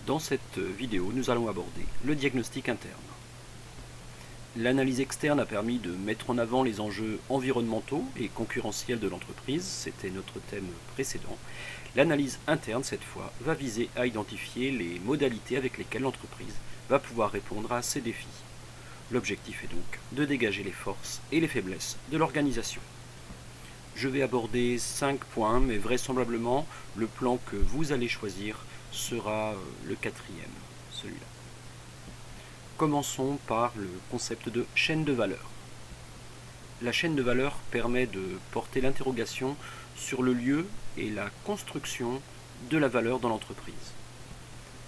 Dans cette vidéo, nous allons aborder le diagnostic interne. L'analyse externe a permis de mettre en avant les enjeux environnementaux et concurrentiels de l'entreprise, c'était notre thème précédent. L'analyse interne, cette fois, va viser à identifier les modalités avec lesquelles l'entreprise va pouvoir répondre à ces défis. L'objectif est donc de dégager les forces et les faiblesses de l'organisation. Je vais aborder 5 points, mais vraisemblablement, le plan que vous allez choisir sera le quatrième, celui-là. Commençons par le concept de chaîne de valeur. La chaîne de valeur permet de porter l'interrogation sur le lieu et la construction de la valeur dans l'entreprise.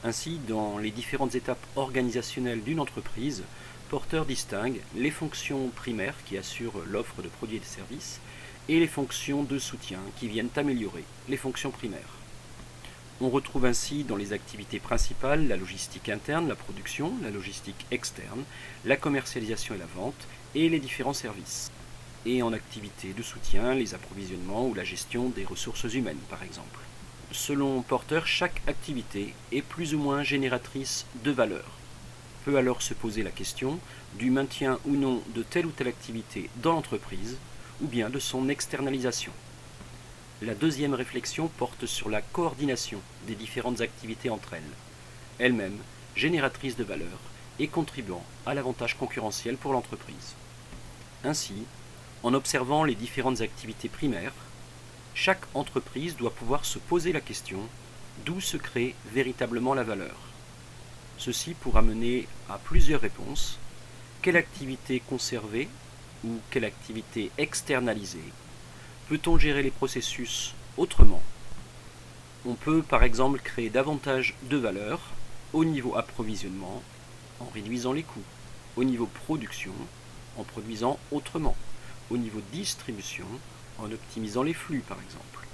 Ainsi, dans les différentes étapes organisationnelles d'une entreprise, Porter distingue les fonctions primaires qui assurent l'offre de produits et de services et les fonctions de soutien qui viennent améliorer les fonctions primaires. On retrouve ainsi dans les activités principales la logistique interne, la production, la logistique externe, la commercialisation et la vente, et les différents services. Et en activité de soutien, les approvisionnements ou la gestion des ressources humaines, par exemple. Selon Porter, chaque activité est plus ou moins génératrice de valeur. Peut alors se poser la question du maintien ou non de telle ou telle activité dans l'entreprise, ou bien de son externalisation. La deuxième réflexion porte sur la coordination des différentes activités entre elles, elles-mêmes génératrices de valeur et contribuant à l'avantage concurrentiel pour l'entreprise. Ainsi, en observant les différentes activités primaires, chaque entreprise doit pouvoir se poser la question d'où se crée véritablement la valeur. Ceci pourra mener à plusieurs réponses. Quelle activité conserver ou quelle activité externaliser? Peut-on gérer les processus autrement? On peut par exemple créer davantage de valeur au niveau approvisionnement en réduisant les coûts, au niveau production en produisant autrement, au niveau distribution en optimisant les flux par exemple.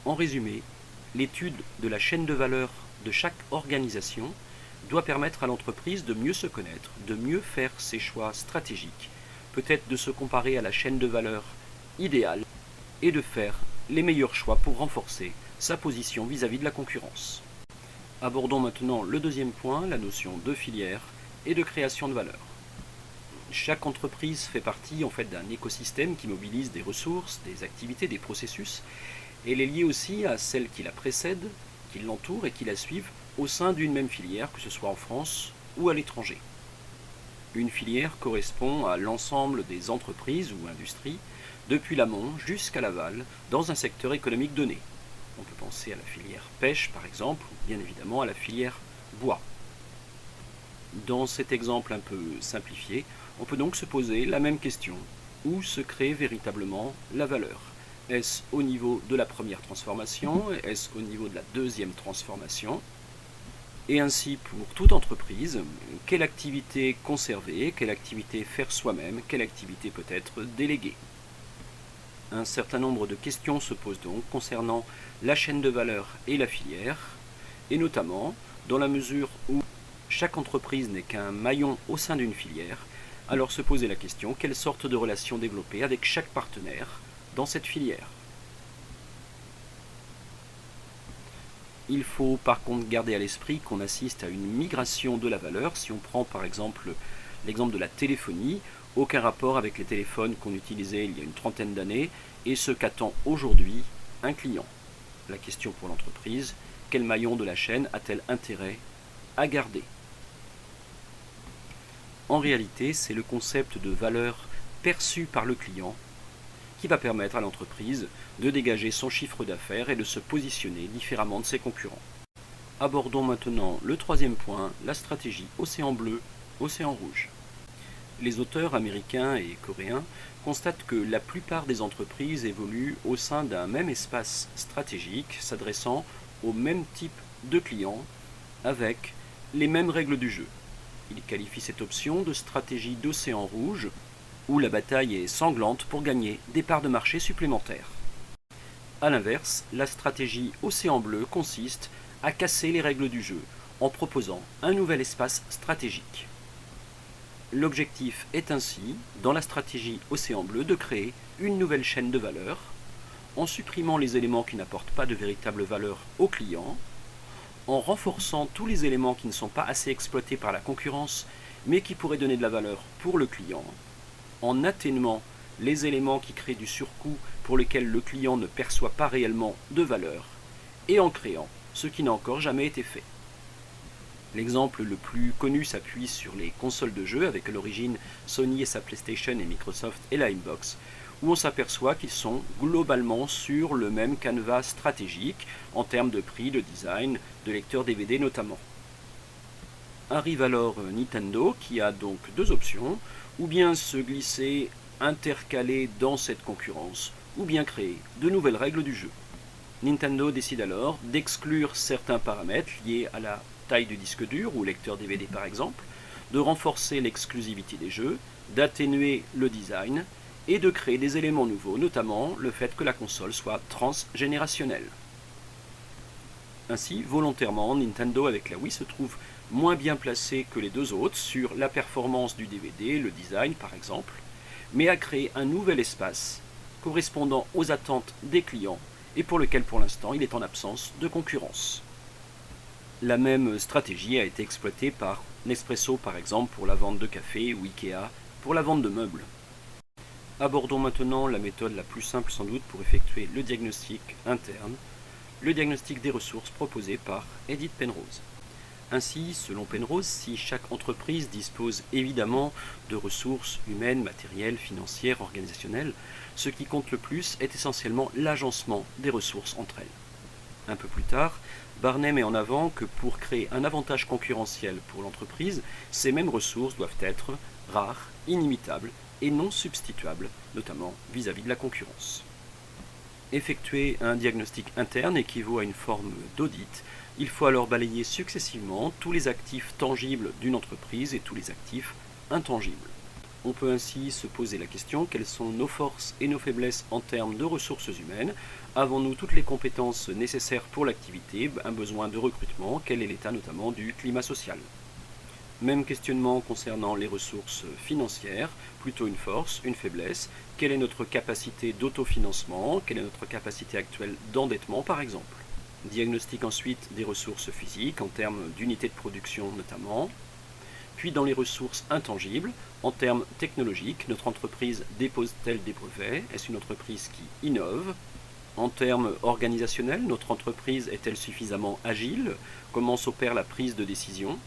En résumé, l'étude de la chaîne de valeur de chaque organisation doit permettre à l'entreprise de mieux se connaître, de mieux faire ses choix stratégiques, peut-être de se comparer à la chaîne de valeur idéale et de faire les meilleurs choix pour renforcer sa position vis-à-vis de la concurrence. Abordons maintenant le deuxième point, la notion de filière et de création de valeur. Chaque entreprise fait partie en fait d'un écosystème qui mobilise des ressources, des activités, des processus, et elle est liée aussi à celles qui la précèdent, qui l'entourent et qui la suivent au sein d'une même filière, que ce soit en France ou à l'étranger. Une filière correspond à l'ensemble des entreprises ou industries, depuis l'amont jusqu'à l'aval, dans un secteur économique donné. On peut penser à la filière pêche par exemple, ou bien évidemment à la filière bois. Dans cet exemple un peu simplifié, on peut donc se poser la même question. Où se crée véritablement la valeur? Est-ce au niveau de la première transformation? Est-ce au niveau de la deuxième transformation? Et ainsi pour toute entreprise, quelle activité conserver, quelle activité faire soi-même, quelle activité peut être déléguée? Un certain nombre de questions se posent donc concernant la chaîne de valeur et la filière, et notamment dans la mesure où chaque entreprise n'est qu'un maillon au sein d'une filière, alors se poser la question quelle sorte de relation développer avec chaque partenaire dans cette filière. Il faut par contre garder à l'esprit qu'on assiste à une migration de la valeur. Si on prend par exemple l'exemple de la téléphonie, aucun rapport avec les téléphones qu'on utilisait il y a une trentaine d'années et ce qu'attend aujourd'hui un client. La question pour l'entreprise, quel maillon de la chaîne a-t-elle intérêt à garder? En réalité, c'est le concept de valeur perçue par le client qui va permettre à l'entreprise de dégager son chiffre d'affaires et de se positionner différemment de ses concurrents. Abordons maintenant le troisième point, la stratégie océan bleu, océan rouge. Les auteurs américains et coréens constatent que la plupart des entreprises évoluent au sein d'un même espace stratégique, s'adressant au même type de clients, avec les mêmes règles du jeu. Ils qualifient cette option de stratégie d'océan rouge, où la bataille est sanglante pour gagner des parts de marché supplémentaires. A l'inverse, la stratégie océan bleu consiste à casser les règles du jeu en proposant un nouvel espace stratégique. L'objectif est ainsi, dans la stratégie océan bleu, de créer une nouvelle chaîne de valeur en supprimant les éléments qui n'apportent pas de véritable valeur au client, en renforçant tous les éléments qui ne sont pas assez exploités par la concurrence, mais qui pourraient donner de la valeur pour le client, en atténuant les éléments qui créent du surcoût pour lesquels le client ne perçoit pas réellement de valeur, et en créant ce qui n'a encore jamais été fait. L'exemple le plus connu s'appuie sur les consoles de jeux avec à l'origine Sony et sa PlayStation et Microsoft et la Xbox, où on s'aperçoit qu'ils sont globalement sur le même canevas stratégique en termes de prix, de design, de lecteur DVD notamment. Arrive alors Nintendo qui a donc deux options, ou bien se glisser, intercaler dans cette concurrence, ou bien créer de nouvelles règles du jeu. Nintendo décide alors d'exclure certains paramètres liés à la taille du disque dur ou lecteur DVD par exemple, de renforcer l'exclusivité des jeux, d'atténuer le design et de créer des éléments nouveaux, notamment le fait que la console soit transgénérationnelle. Ainsi, volontairement, Nintendo avec la Wii se trouve moins bien placé que les deux autres sur la performance du DVD, le design par exemple, mais a créé un nouvel espace correspondant aux attentes des clients et pour lequel pour l'instant il est en absence de concurrence. La même stratégie a été exploitée par Nespresso par exemple pour la vente de café ou Ikea pour la vente de meubles. Abordons maintenant la méthode la plus simple sans doute pour effectuer le diagnostic interne, le diagnostic des ressources proposé par Edith Penrose. Ainsi, selon Penrose, si chaque entreprise dispose évidemment de ressources humaines, matérielles, financières, organisationnelles, ce qui compte le plus est essentiellement l'agencement des ressources entre elles. Un peu plus tard, Barnet met en avant que pour créer un avantage concurrentiel pour l'entreprise, ces mêmes ressources doivent être rares, inimitables et non substituables, notamment vis-à-vis de la concurrence. Effectuer un diagnostic interne équivaut à une forme d'audit. Il faut alors balayer successivement tous les actifs tangibles d'une entreprise et tous les actifs intangibles. On peut ainsi se poser la question, quelles sont nos forces et nos faiblesses en termes de ressources humaines? Avons-nous toutes les compétences nécessaires pour l'activité? Un besoin de recrutement? Quel est l'état notamment du climat social? Même questionnement concernant les ressources financières, plutôt une force, une faiblesse. Quelle est notre capacité d'autofinancement? Quelle est notre capacité actuelle d'endettement par exemple? Diagnostic ensuite des ressources physiques en termes d'unités de production notamment. Puis dans les ressources intangibles, en termes technologiques, notre entreprise dépose-t-elle des brevets? Est-ce une entreprise qui innove? En termes organisationnels, notre entreprise est-elle suffisamment agile? Comment s'opère la prise de décision?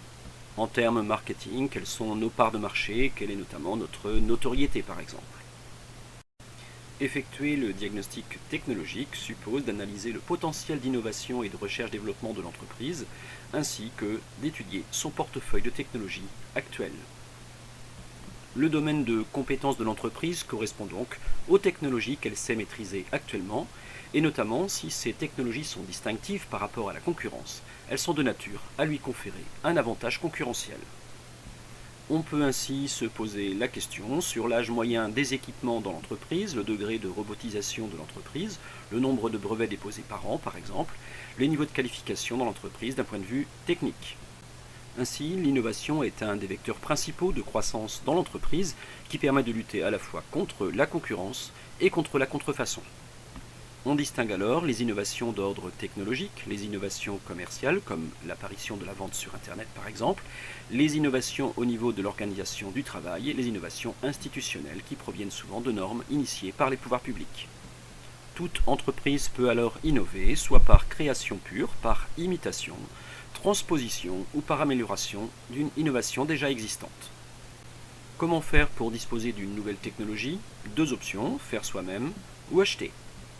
En termes marketing, quelles sont nos parts de marché? Quelle est notamment notre notoriété par exemple? Effectuer le diagnostic technologique suppose d'analyser le potentiel d'innovation et de recherche-développement de l'entreprise, ainsi que d'étudier son portefeuille de technologies actuelles. Le domaine de compétences de l'entreprise correspond donc aux technologies qu'elle sait maîtriser actuellement, et notamment si ces technologies sont distinctives par rapport à la concurrence, elles sont de nature à lui conférer un avantage concurrentiel. On peut ainsi se poser la question sur l'âge moyen des équipements dans l'entreprise, le degré de robotisation de l'entreprise, le nombre de brevets déposés par an par exemple, les niveaux de qualification dans l'entreprise d'un point de vue technique. Ainsi, l'innovation est un des vecteurs principaux de croissance dans l'entreprise qui permet de lutter à la fois contre la concurrence et contre la contrefaçon. On distingue alors les innovations d'ordre technologique, les innovations commerciales, comme l'apparition de la vente sur Internet par exemple, les innovations au niveau de l'organisation du travail et les innovations institutionnelles qui proviennent souvent de normes initiées par les pouvoirs publics. Toute entreprise peut alors innover, soit par création pure, par imitation, transposition ou par amélioration d'une innovation déjà existante. Comment faire pour disposer d'une nouvelle technologie? Deux options, faire soi-même ou acheter.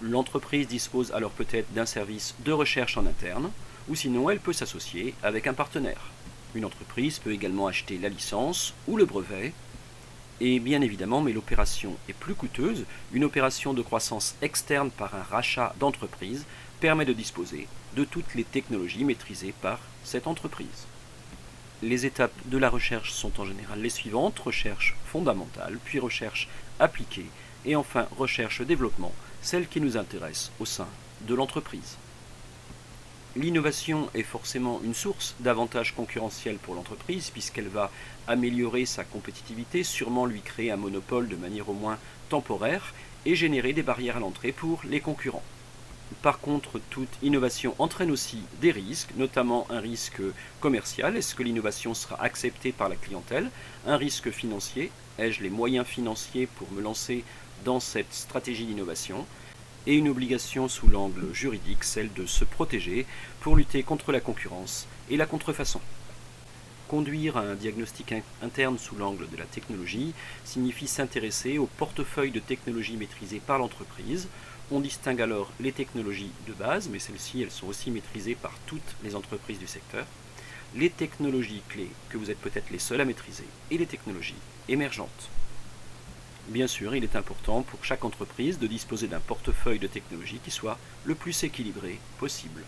L'entreprise dispose alors peut-être d'un service de recherche en interne, ou sinon elle peut s'associer avec un partenaire. Une entreprise peut également acheter la licence ou le brevet, et bien évidemment, mais l'opération est plus coûteuse, une opération de croissance externe par un rachat d'entreprise permet de disposer de toutes les technologies maîtrisées par cette entreprise. Les étapes de la recherche sont en général les suivantes, recherche fondamentale, puis recherche appliquée, et enfin recherche-développement, celle qui nous intéresse au sein de l'entreprise. L'innovation est forcément une source d'avantages concurrentiels pour l'entreprise puisqu'elle va améliorer sa compétitivité, sûrement lui créer un monopole de manière au moins temporaire et générer des barrières à l'entrée pour les concurrents. Par contre, toute innovation entraîne aussi des risques, notamment un risque commercial. Est-ce que l'innovation sera acceptée par la clientèle? Un risque financier. Ai-je les moyens financiers pour me lancer dans cette stratégie d'innovation? Et une obligation sous l'angle juridique, celle de se protéger pour lutter contre la concurrence et la contrefaçon. Conduire un diagnostic interne sous l'angle de la technologie signifie s'intéresser au portefeuille de technologies maîtrisées par l'entreprise. On distingue alors les technologies de base, mais celles-ci elles sont aussi maîtrisées par toutes les entreprises du secteur, les technologies clés que vous êtes peut-être les seuls à maîtriser, et les technologies émergentes. Bien sûr, il est important pour chaque entreprise de disposer d'un portefeuille de technologies qui soit le plus équilibré possible.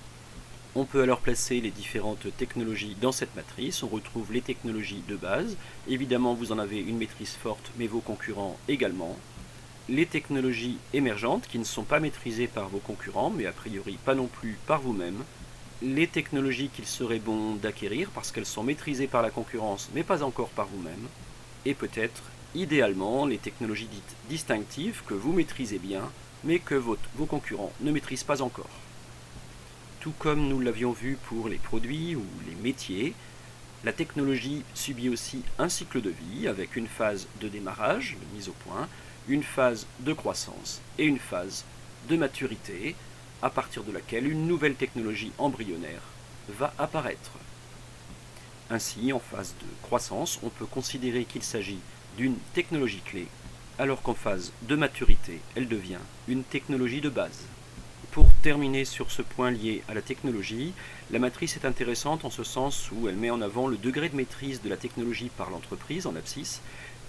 On peut alors placer les différentes technologies dans cette matrice. On retrouve les technologies de base. Évidemment, vous en avez une maîtrise forte, mais vos concurrents également. Les technologies émergentes qui ne sont pas maîtrisées par vos concurrents, mais a priori pas non plus par vous-même. Les technologies qu'il serait bon d'acquérir parce qu'elles sont maîtrisées par la concurrence, mais pas encore par vous-même. Et peut-être, idéalement, les technologies dites distinctives que vous maîtrisez bien, mais que vos concurrents ne maîtrisent pas encore. Tout comme nous l'avions vu pour les produits ou les métiers, la technologie subit aussi un cycle de vie avec une phase de démarrage, de mise au point, une phase de croissance et une phase de maturité, à partir de laquelle une nouvelle technologie embryonnaire va apparaître. Ainsi, en phase de croissance, on peut considérer qu'il s'agit d'une technologie clé, alors qu'en phase de maturité, elle devient une technologie de base. Pour terminer sur ce point lié à la technologie, la matrice est intéressante en ce sens où elle met en avant le degré de maîtrise de la technologie par l'entreprise en abscisse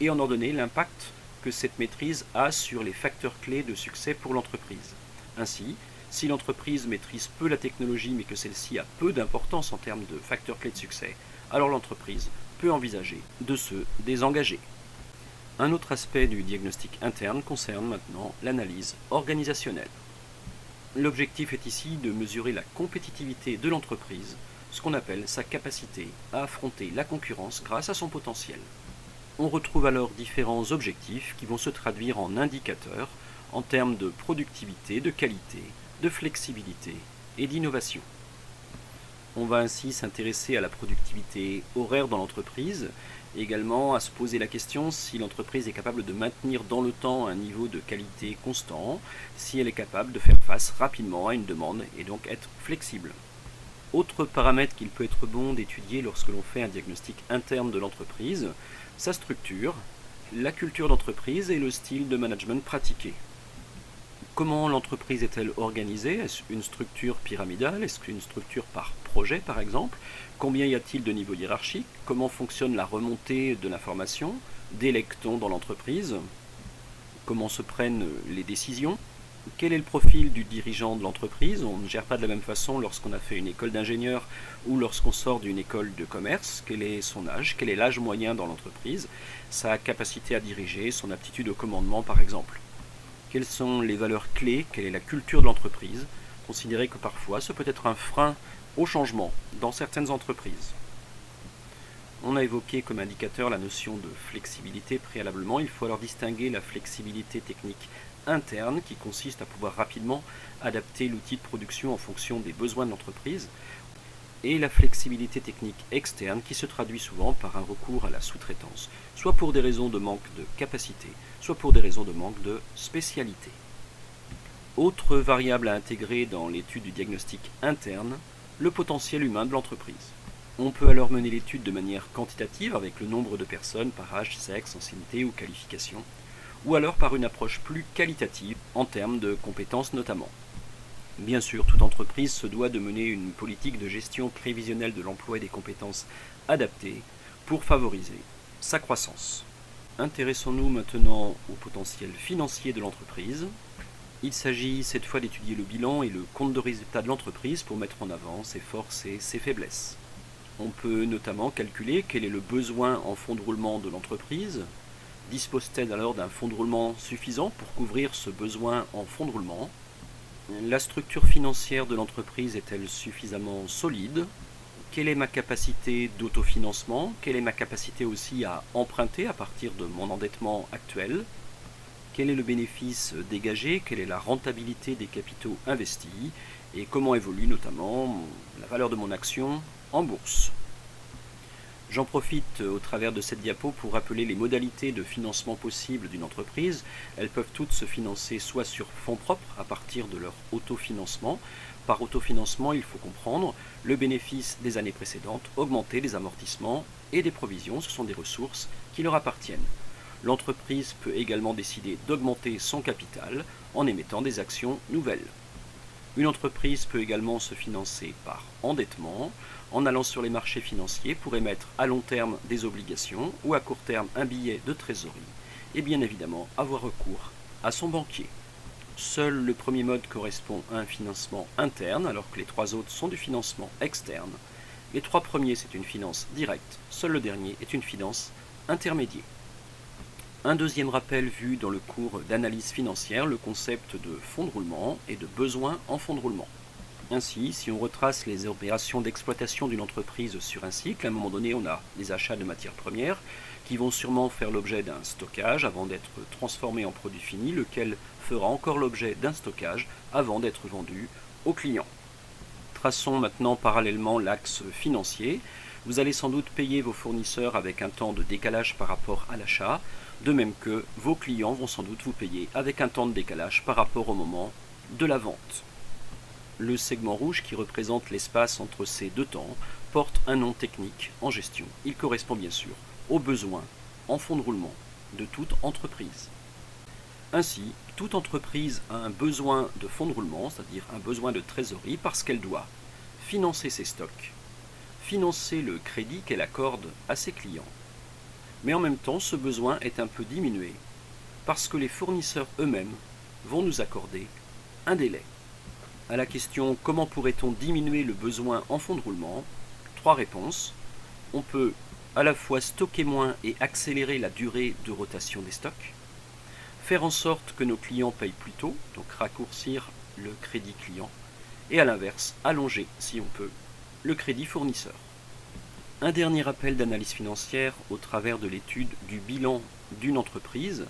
et en ordonnée l'impact que cette maîtrise a sur les facteurs clés de succès pour l'entreprise. Ainsi, si l'entreprise maîtrise peu la technologie mais que celle-ci a peu d'importance en termes de facteurs clés de succès, alors l'entreprise peut envisager de se désengager. Un autre aspect du diagnostic interne concerne maintenant l'analyse organisationnelle. L'objectif est ici de mesurer la compétitivité de l'entreprise, ce qu'on appelle sa capacité à affronter la concurrence grâce à son potentiel. On retrouve alors différents objectifs qui vont se traduire en indicateurs en termes de productivité, de qualité, de flexibilité et d'innovation. On va ainsi s'intéresser à la productivité horaire dans l'entreprise, également à se poser la question si l'entreprise est capable de maintenir dans le temps un niveau de qualité constant, si elle est capable de faire face rapidement à une demande et donc être flexible. Autre paramètre qu'il peut être bon d'étudier lorsque l'on fait un diagnostic interne de l'entreprise, sa structure, la culture d'entreprise et le style de management pratiqué. Comment l'entreprise est-elle organisée? Est-ce une structure pyramidale? Est-ce qu'une structure par projet par exemple? Combien y a-t-il de niveaux hiérarchiques? Comment fonctionne la remontée de l'information? Délègue-t-on dans l'entreprise? Comment se prennent les décisions? Quel est le profil du dirigeant de l'entreprise? On ne gère pas de la même façon lorsqu'on a fait une école d'ingénieur ou lorsqu'on sort d'une école de commerce. Quel est son âge? Quel est l'âge moyen dans l'entreprise? Sa capacité à diriger, son aptitude au commandement par exemple. Quelles sont les valeurs clés? Quelle est la culture de l'entreprise? Considérez que parfois ce peut être un frein au changement dans certaines entreprises. On a évoqué comme indicateur la notion de flexibilité préalablement. Il faut alors distinguer la flexibilité technique interne qui consiste à pouvoir rapidement adapter l'outil de production en fonction des besoins de l'entreprise et la flexibilité technique externe qui se traduit souvent par un recours à la sous-traitance, soit pour des raisons de manque de capacité, soit pour des raisons de manque de spécialité. Autre variable à intégrer dans l'étude du diagnostic interne, le potentiel humain de l'entreprise. On peut alors mener l'étude de manière quantitative avec le nombre de personnes par âge, sexe, ancienneté ou qualification, ou alors par une approche plus qualitative en termes de compétences notamment. Bien sûr, toute entreprise se doit de mener une politique de gestion prévisionnelle de l'emploi et des compétences adaptées pour favoriser sa croissance. Intéressons-nous maintenant au potentiel financier de l'entreprise. Il s'agit cette fois d'étudier le bilan et le compte de résultat de l'entreprise pour mettre en avant ses forces et ses faiblesses. On peut notamment calculer quel est le besoin en fonds de roulement de l'entreprise. Dispose-t-elle alors d'un fonds de roulement suffisant pour couvrir ce besoin en fonds de roulement? La structure financière de l'entreprise est-elle suffisamment solide? Quelle est ma capacité d'autofinancement? Quelle est ma capacité aussi à emprunter à partir de mon endettement actuel? quel est le bénéfice dégagé, quelle est la rentabilité des capitaux investis et comment évolue notamment la valeur de mon action en bourse. J'en profite au travers de cette diapo pour rappeler les modalités de financement possibles d'une entreprise. Elles peuvent toutes se financer soit sur fonds propres à partir de leur autofinancement. Par autofinancement, il faut comprendre le bénéfice des années précédentes, augmenter les amortissements et des provisions, ce sont des ressources qui leur appartiennent. L'entreprise peut également décider d'augmenter son capital en émettant des actions nouvelles. Une entreprise peut également se financer par endettement, en allant sur les marchés financiers pour émettre à long terme des obligations ou à court terme un billet de trésorerie, et bien évidemment avoir recours à son banquier. Seul le premier mode correspond à un financement interne, alors que les trois autres sont du financement externe. Les trois premiers, c'est une finance directe, seul le dernier est une finance intermédiaire. Un deuxième rappel vu dans le cours d'analyse financière, le concept de fonds de roulement et de besoin en fonds de roulement. Ainsi, si on retrace les opérations d'exploitation d'une entreprise sur un cycle, à un moment donné, on a des achats de matières premières qui vont sûrement faire l'objet d'un stockage avant d'être transformés en produit fini, lequel fera encore l'objet d'un stockage avant d'être vendu aux clients. Traçons maintenant parallèlement l'axe financier. Vous allez sans doute payer vos fournisseurs avec un temps de décalage par rapport à l'achat, de même que vos clients vont sans doute vous payer avec un temps de décalage par rapport au moment de la vente. Le segment rouge, qui représente l'espace entre ces deux temps, porte un nom technique en gestion. Il correspond bien sûr aux besoins en fonds de roulement de toute entreprise. Ainsi, toute entreprise a un besoin de fonds de roulement, c'est-à-dire un besoin de trésorerie, parce qu'elle doit financer ses stocks, financer le crédit qu'elle accorde à ses clients. Mais en même temps, ce besoin est un peu diminué, parce que les fournisseurs eux-mêmes vont nous accorder un délai. À la question « Comment pourrait-on diminuer le besoin en fonds de roulement ?», 3 réponses. On peut à la fois stocker moins et accélérer la durée de rotation des stocks, faire en sorte que nos clients payent plus tôt, donc raccourcir le crédit client, et à l'inverse, allonger, si on peut, le crédit fournisseur. Un dernier rappel d'analyse financière au travers de l'étude du bilan d'une entreprise,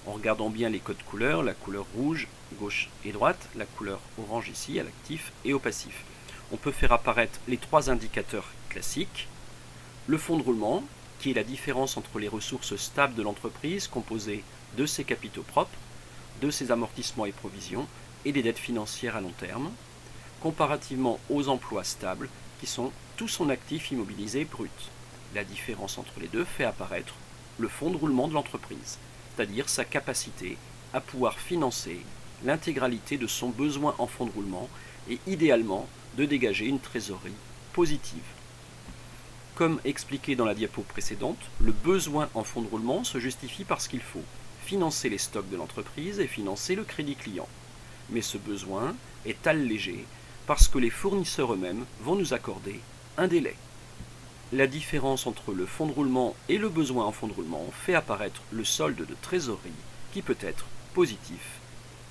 en regardant bien les codes couleurs, la couleur rouge, gauche et droite, la couleur orange ici, à l'actif et au passif. On peut faire apparaître les 3 indicateurs classiques. Le fonds de roulement, qui est la différence entre les ressources stables de l'entreprise, composées de ses capitaux propres, de ses amortissements et provisions, et des dettes financières à long terme, comparativement aux emplois stables, qui sont tout son actif immobilisé brut. La différence entre les deux fait apparaître le fonds de roulement de l'entreprise, c'est-à-dire sa capacité à pouvoir financer l'intégralité de son besoin en fonds de roulement et idéalement de dégager une trésorerie positive. Comme expliqué dans la diapo précédente, le besoin en fonds de roulement se justifie parce qu'il faut financer les stocks de l'entreprise et financer le crédit client. Mais ce besoin est allégé parce que les fournisseurs eux-mêmes vont nous accorder un délai. La différence entre le fonds de roulement et le besoin en fonds de roulement fait apparaître le solde de trésorerie qui peut être positif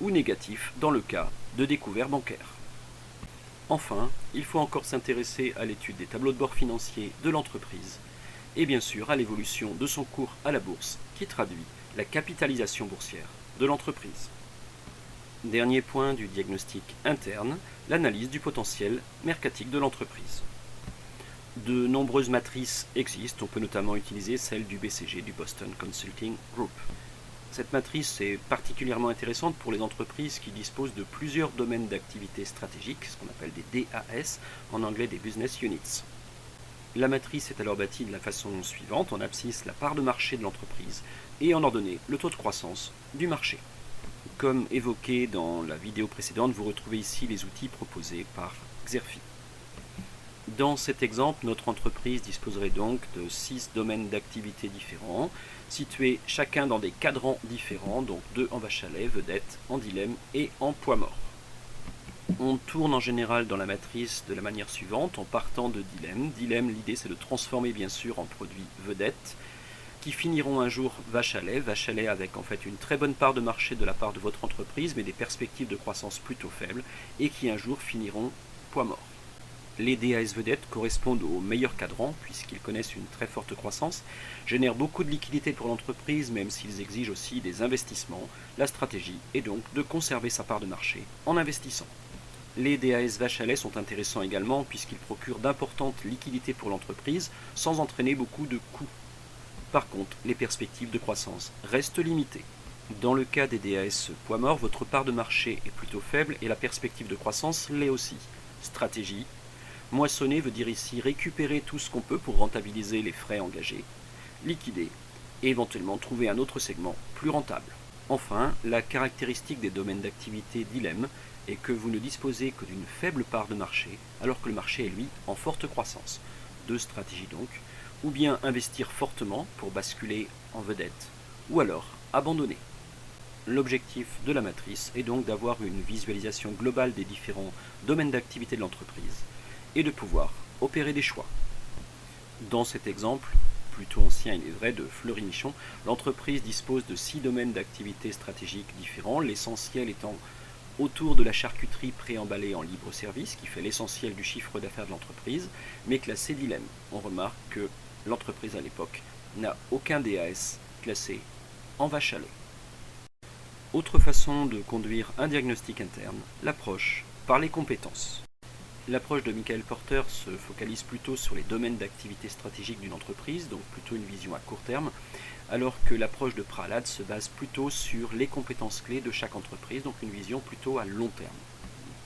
ou négatif dans le cas de découvert bancaire. Enfin, il faut encore s'intéresser à l'étude des tableaux de bord financiers de l'entreprise et bien sûr à l'évolution de son cours à la bourse qui traduit la capitalisation boursière de l'entreprise. Dernier point du diagnostic interne, l'analyse du potentiel mercatique de l'entreprise. De nombreuses matrices existent, on peut notamment utiliser celle du BCG, du Boston Consulting Group. Cette matrice est particulièrement intéressante pour les entreprises qui disposent de plusieurs domaines d'activité stratégiques, ce qu'on appelle des DAS, en anglais des Business Units. La matrice est alors bâtie de la façon suivante, en abscisse la part de marché de l'entreprise et en ordonnée le taux de croissance du marché. Comme évoqué dans la vidéo précédente, vous retrouvez ici les outils proposés par Xerfi. Dans cet exemple, notre entreprise disposerait donc de 6 domaines d'activité différents, situés chacun dans des cadrans différents, donc 2 en vache à lait, vedette, en dilemme et en poids mort. On tourne en général dans la matrice de la manière suivante, en partant de dilemme. Dilemme, l'idée c'est de transformer bien sûr en produits vedettes, qui finiront un jour vache à lait avec en fait une très bonne part de marché de la part de votre entreprise, mais des perspectives de croissance plutôt faibles, et qui un jour finiront poids mort. Les DAS vedettes correspondent aux meilleurs cadrans puisqu'ils connaissent une très forte croissance, génèrent beaucoup de liquidités pour l'entreprise même s'ils exigent aussi des investissements. La stratégie est donc de conserver sa part de marché en investissant. Les DAS vache à lait sont intéressants également puisqu'ils procurent d'importantes liquidités pour l'entreprise sans entraîner beaucoup de coûts. Par contre, les perspectives de croissance restent limitées. Dans le cas des DAS poids mort, votre part de marché est plutôt faible et la perspective de croissance l'est aussi. Stratégie: moissonner veut dire ici récupérer tout ce qu'on peut pour rentabiliser les frais engagés, liquider et éventuellement trouver un autre segment plus rentable. Enfin, la caractéristique des domaines d'activité dilemme est que vous ne disposez que d'une faible part de marché alors que le marché est lui en forte croissance. Deux stratégies donc: ou bien investir fortement pour basculer en vedette, ou alors abandonner. L'objectif de la matrice est donc d'avoir une visualisation globale des différents domaines d'activité de l'entreprise et de pouvoir opérer des choix. Dans cet exemple, plutôt ancien il est vrai, de Fleury-Michon, l'entreprise dispose de 6 domaines d'activité stratégiques différents, l'essentiel étant autour de la charcuterie préemballée en libre service, qui fait l'essentiel du chiffre d'affaires de l'entreprise, mais classé dilemme. On remarque que l'entreprise à l'époque n'a aucun DAS classé en vache à lait. Autre façon de conduire un diagnostic interne, l'approche par les compétences. L'approche de Michael Porter se focalise plutôt sur les domaines d'activité stratégique d'une entreprise, donc plutôt une vision à court terme, alors que l'approche de Prahalad se base plutôt sur les compétences clés de chaque entreprise, donc une vision plutôt à long terme.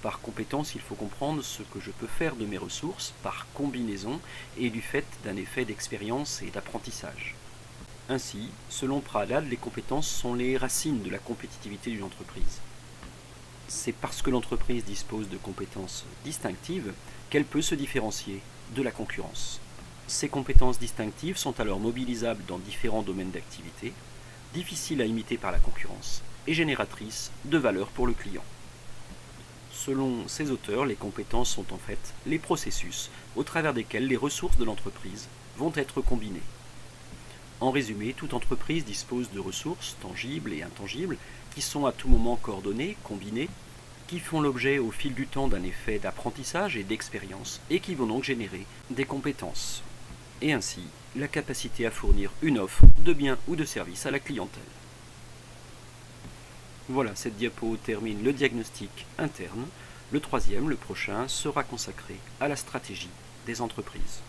Par compétence, il faut comprendre ce que je peux faire de mes ressources par combinaison et du fait d'un effet d'expérience et d'apprentissage. Ainsi, selon Prahalad, les compétences sont les racines de la compétitivité d'une entreprise. C'est parce que l'entreprise dispose de compétences distinctives qu'elle peut se différencier de la concurrence. Ces compétences distinctives sont alors mobilisables dans différents domaines d'activité, difficiles à imiter par la concurrence et génératrices de valeur pour le client. Selon ces auteurs, les compétences sont en fait les processus au travers desquels les ressources de l'entreprise vont être combinées. En résumé, toute entreprise dispose de ressources tangibles et intangibles qui sont à tout moment coordonnées, combinées, qui font l'objet au fil du temps d'un effet d'apprentissage et d'expérience et qui vont donc générer des compétences. Et ainsi, la capacité à fournir une offre de biens ou de services à la clientèle. Voilà, cette diapo termine le diagnostic interne. Le troisième, le prochain, sera consacré à la stratégie des entreprises.